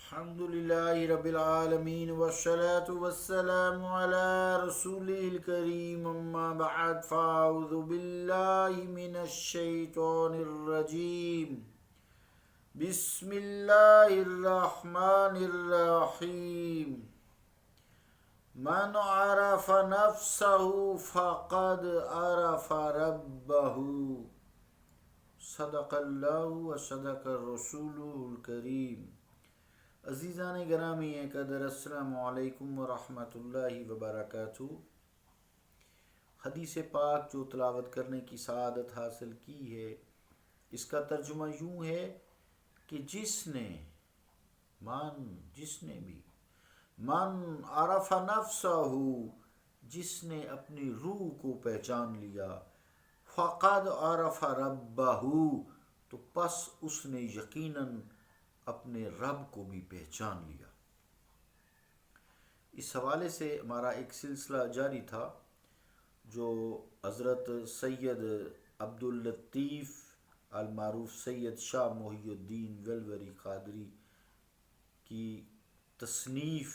الحمد لله رب العالمين والصلاة والسلام على رسوله الكريم أما بعد فأعوذ بالله من الشيطان الرجيم بسم الله الرحمن الرحيم من عرف نفسه فقد عرف ربه صدق اللہ و صدق الرسول الکریم۔ عزیزان گرامی قدر، السلام علیکم ورحمۃ اللہ وبرکاتہ۔ حدیث پاک جو تلاوت کرنے کی سعادت حاصل کی ہے، اس کا ترجمہ یوں ہے کہ جس نے بھی من عرف نفسہ، جس نے اپنی روح کو پہچان لیا، فقد عرف ربہ، تو پس اس نے یقیناً اپنے رب کو بھی پہچان لیا۔ اس حوالے سے ہمارا ایک سلسلہ جاری تھا جو حضرت سید عبداللطیف المعروف سید شاہ محی الدین ویلوری قادری کی تصنیف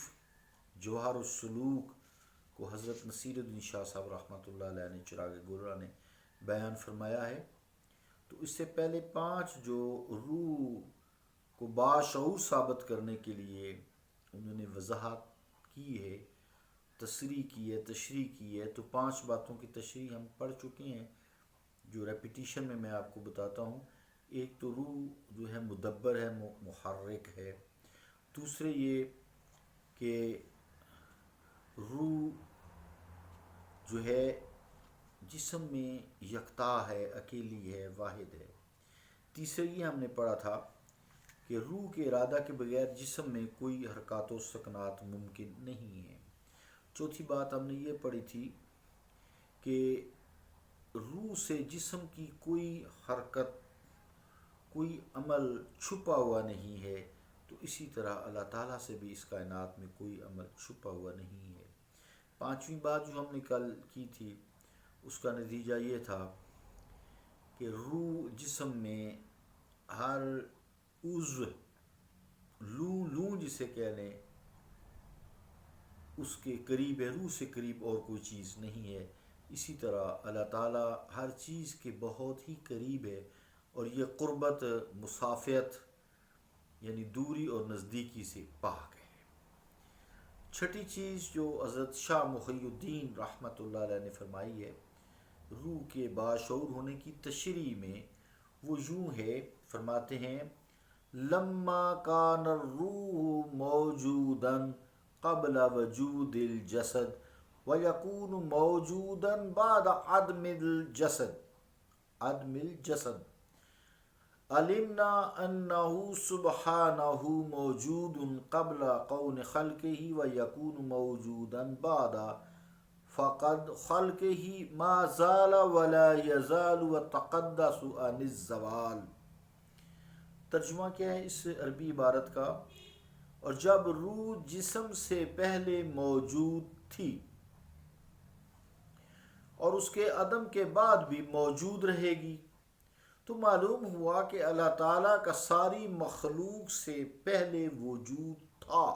جوہر السلوک کو حضرت نصیر الدین شاہ صاحب رحمۃ اللہ علیہ نے چراغ گولڑا نے بیان فرمایا ہے۔ تو اس سے پہلے 5 جو روح کو باشعور ثابت کرنے کے لیے انہوں نے وضاحت کی ہے، تصریح کی ہے، تشریح کی ہے، تو 5 باتوں کی تشریح ہم پڑھ چکے ہیں، جو ریپیٹیشن میں آپ کو بتاتا ہوں۔ ایک تو روح جو ہے مدبر ہے، محرک ہے۔ دوسرے یہ کہ روح جو ہے جسم میں یکتا ہے، اکیلی ہے، واحد ہے۔ تیسرے یہ ہم نے پڑھا تھا کہ روح کے ارادہ کے بغیر جسم میں کوئی حرکات و سکنات ممکن نہیں ہے۔ چوتھی بات ہم نے یہ پڑھی تھی کہ روح سے جسم کی کوئی حرکت، کوئی عمل چھپا ہوا نہیں ہے، تو اسی طرح اللہ تعالیٰ سے بھی اس کائنات میں کوئی عمل چھپا ہوا نہیں ہے۔ 5ویں بات جو ہم نے کل کی تھی، اس کا نتیجہ یہ تھا کہ روح جسم میں ہر عضو، لوں جسے کہہ لیں، اس کے قریب ہے، روح سے قریب اور کوئی چیز نہیں ہے۔ اسی طرح اللہ تعالیٰ ہر چیز کے بہت ہی قریب ہے، اور یہ قربت مسافیت یعنی دوری اور نزدیکی سے پاک ہے۔ چھٹی چیز جو حضرت شاہ محی الدین رحمۃ اللہ علیہ نے فرمائی ہے روح کے باشعور ہونے کی تشریح میں، وہ یوں ہے، فرماتے ہیں لما کان الروح موجودا قبل وجود الجسد ویکون موجودا بعد عدم الجسد علمنا انه سبحانه موجود قبل کون خلقه ویکون موجودا بعد فقد خلقه ما زال ولا يزال وتقدس عن الزوال۔ ترجمہ کیا ہے اس عربی عبارت کا؟ اور جب روح جسم سے پہلے موجود تھی اور اس کے عدم کے بعد بھی موجود رہے گی، تو معلوم ہوا کہ اللہ تعالیٰ کا ساری مخلوق سے پہلے وجود تھا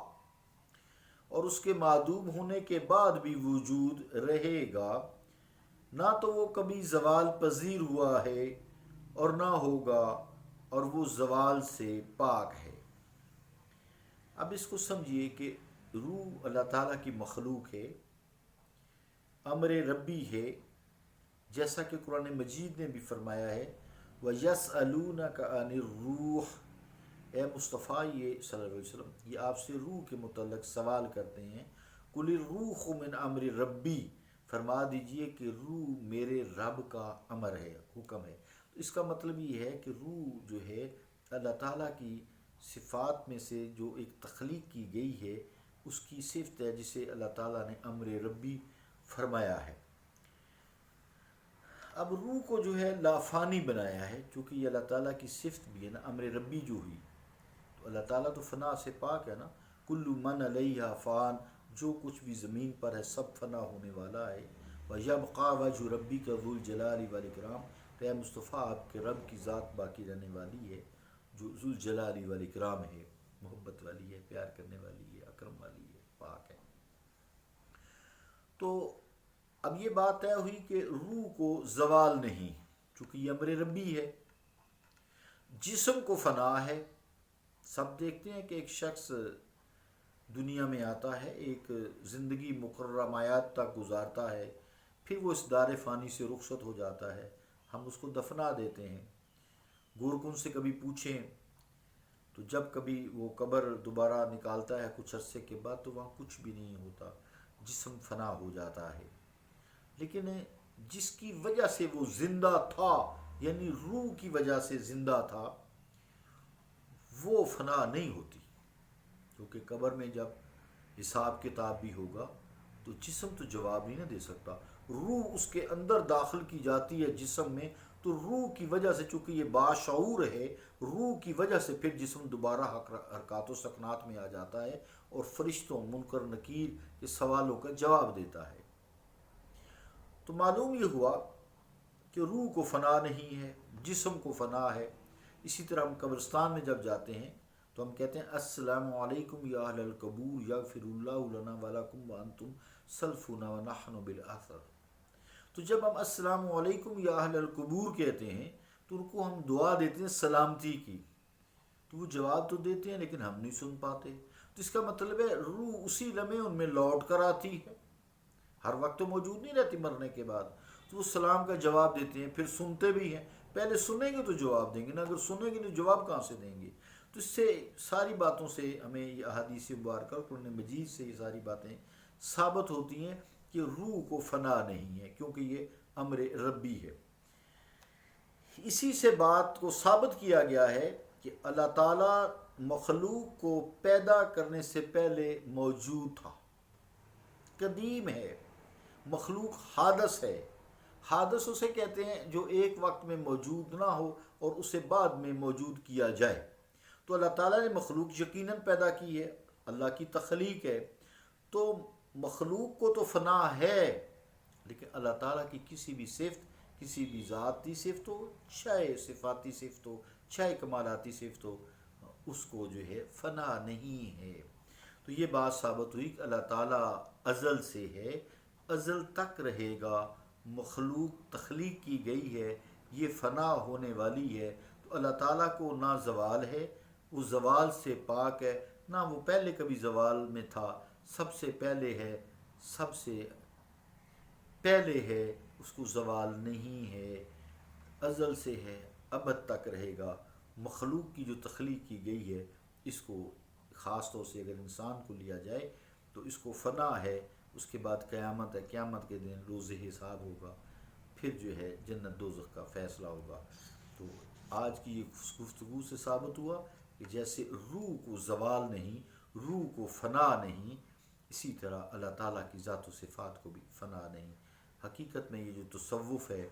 اور اس کے معدوم ہونے کے بعد بھی وجود رہے گا، نہ تو وہ کبھی زوال پذیر ہوا ہے اور نہ ہوگا، اور وہ زوال سے پاک ہے۔ اب اس کو سمجھیے کہ روح اللہ تعالیٰ کی مخلوق ہے، امر ربی ہے، جیسا کہ قرآن مجید نے بھی فرمایا ہے وَيَسْأَلُونَكَ عَنِ الرُّوحِ، اے مصطفیٰ یہ صلی اللہ علیہ وسلم، یہ آپ سے روح کے متعلق سوال کرتے ہیں، قُلِ الرُّوحُ مِنْ أَمْرِ رَبِّي، فرما دیجئے کہ روح میرے رب کا امر ہے، حکم ہے۔ تو اس کا مطلب یہ ہے کہ روح جو ہے اللہ تعالیٰ کی صفات میں سے جو ایک تخلیق کی گئی ہے، اس کی صفت ہے جسے اللہ تعالیٰ نے امر ربی فرمایا ہے۔ اب روح کو جو ہے لافانی بنایا ہے، چونکہ یہ اللہ تعالیٰ کی صفت بھی ہے نا، امر ربی جو ہوئی، تو اللہ تعالیٰ تو فنا سے پاک ہے نا، کل من علیہا فان، جو کچھ بھی زمین پر ہے سب فنا ہونے والا ہے، وَيَبْقَى وَجْهُ رَبِّكَ ذُو الْجَلَالِ وَالْإِكْرَامِ، تو اے مصطفیٰ آپ کے رب کی ذات باقی رہنے والی ہے جو ذو الجلال والاکرام ہے۔ محبت والی ہے، پیار کرنے والی ہے، اکرم والی ہے، پاک ہے۔ تو اب یہ بات طے ہوئی کہ روح کو زوال نہیں، چونکہ یہ امر ربی ہے۔ جسم کو فنا ہے، سب دیکھتے ہیں کہ ایک شخص دنیا میں آتا ہے، ایک زندگی مقررہ میعاد تک گزارتا ہے، پھر وہ اس دار فانی سے رخصت ہو جاتا ہے، ہم اس کو دفنا دیتے ہیں۔ گورکن سے کبھی پوچھیں تو جب کبھی وہ قبر دوبارہ نکالتا ہے کچھ عرصے کے بعد تو وہاں کچھ بھی نہیں ہوتا، جسم فنا ہو جاتا ہے۔ لیکن جس کی وجہ سے وہ زندہ تھا، یعنی روح کی وجہ سے زندہ تھا، وہ فنا نہیں ہوتی، کیونکہ قبر میں جب حساب کتاب بھی ہوگا تو جسم تو جواب نہیں نہ دے سکتا، روح اس کے اندر داخل کی جاتی ہے جسم میں، تو روح کی وجہ سے، چونکہ یہ باشعور ہے، روح کی وجہ سے پھر جسم دوبارہ حرکات و سکنات میں آ جاتا ہے اور فرشتوں، منکر نکیر کے سوالوں کا جواب دیتا ہے۔ تو معلوم یہ ہوا کہ روح کو فنا نہیں ہے، جسم کو فنا ہے۔ اسی طرح ہم قبرستان میں جب جاتے ہیں تو ہم کہتے ہیں السلام علیکم یا اہل القبور یغفر اللہ لنا ولکم وانتم سلفون ونحن بالاثر۔ تو جب ہم السلام علیکم یا اہل القبور کہتے ہیں تو ان کو ہم دعا دیتے ہیں سلامتی کی، تو وہ جواب تو دیتے ہیں لیکن ہم نہیں سن پاتے۔ تو اس کا مطلب ہے روح اسی لمحے ان میں لوٹ کر آتی ہے، ہر وقت تو موجود نہیں رہتی مرنے کے بعد، تو وہ سلام کا جواب دیتے ہیں، پھر سنتے بھی ہیں۔ پہلے سنیں گے تو جواب دیں گے نا، اگر سنیں گے تو جواب کہاں سے دیں گے؟ تو اس سے ساری باتوں سے ہمیں یہ احادیث مبارکہ اور قرآن مجید سے یہ ساری باتیں ثابت ہوتی ہیں کہ روح کو فنا نہیں ہے، کیونکہ یہ امر ربی ہے۔ اسی سے بات کو ثابت کیا گیا ہے کہ اللہ تعالیٰ مخلوق کو پیدا کرنے سے پہلے موجود تھا، قدیم ہے۔ مخلوق حادث ہے، حادث اسے کہتے ہیں جو ایک وقت میں موجود نہ ہو اور اسے بعد میں موجود کیا جائے۔ تو اللہ تعالیٰ نے مخلوق یقیناً پیدا کی ہے، اللہ کی تخلیق ہے، تو مخلوق کو تو فنا ہے، لیکن اللہ تعالیٰ کی کسی بھی صفت، کسی بھی ذاتی صفت ہو، چاہے صفاتی صفت ہو، چاہے کمالاتی صفت ہو، اس کو جو ہے فنا نہیں ہے۔ تو یہ بات ثابت ہوئی کہ اللہ تعالیٰ ازل سے ہے، ازل تک رہے گا، مخلوق تخلیق کی گئی ہے، یہ فنا ہونے والی ہے، تو اللہ تعالیٰ کو نہ زوال ہے، وہ زوال سے پاک ہے، نہ وہ پہلے کبھی زوال میں تھا، سب سے پہلے ہے، سب سے پہلے ہے، اس کو زوال نہیں ہے، ازل سے ہے، ابد تک رہے گا۔ مخلوق کی جو تخلیق کی گئی ہے، اس کو خاص طور سے اگر انسان کو لیا جائے تو اس کو فنا ہے، اس کے بعد قیامت ہے، قیامت کے دن روز حساب ہوگا، پھر جو ہے جنت دوزخ کا فیصلہ ہوگا۔ تو آج کی یہ گفتگو سے ثابت ہوا کہ جیسے روح کو زوال نہیں، روح کو فنا نہیں، اسی طرح اللہ تعالیٰ کی ذات و صفات کو بھی فنا نہیں۔ حقیقت میں یہ جو تصوف ہے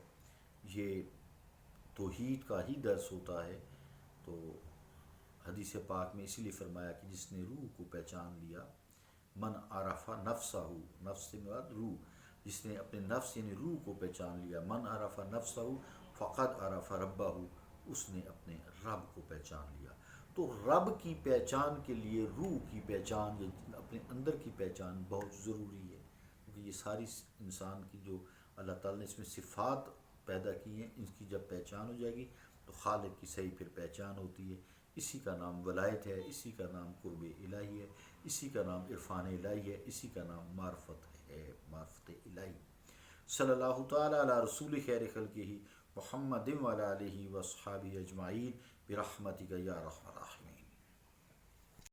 یہ توحید کا ہی درس ہوتا ہے۔ تو حدیث پاک میں اسی لیے فرمایا کہ جس نے روح کو پہچان لیا، من عرف نفسہ، نفس سے مراد روح، جس نے اپنے نفس یعنی روح کو پہچان لیا، من عرف نفسہ فقد عرف ربہ، اس نے اپنے رب کو پہچان لیا۔ تو رب کی پہچان کے لیے روح کی پہچان یا اپنے اندر کی پہچان بہت ضروری ہے، کیونکہ یہ ساری انسان کی جو اللہ تعالیٰ نے اس میں صفات پیدا کی ہیں، ان کی جب پہچان ہو جائے گی تو خالق کی صحیح پھر پہچان ہوتی ہے۔ اسی کا نام ولایت ہے، اسی کا نام قرب الہی ہے، اسی کا نام عرفان الہی ہے، اسی کا نام معرفت ہے، معرفت الہی۔ صلی اللہ تعالیٰ علی رسول خیر خلقہ محمد وعلی آلہ وصحبہ اجمعین برحمتک یا ارحم الراحمین۔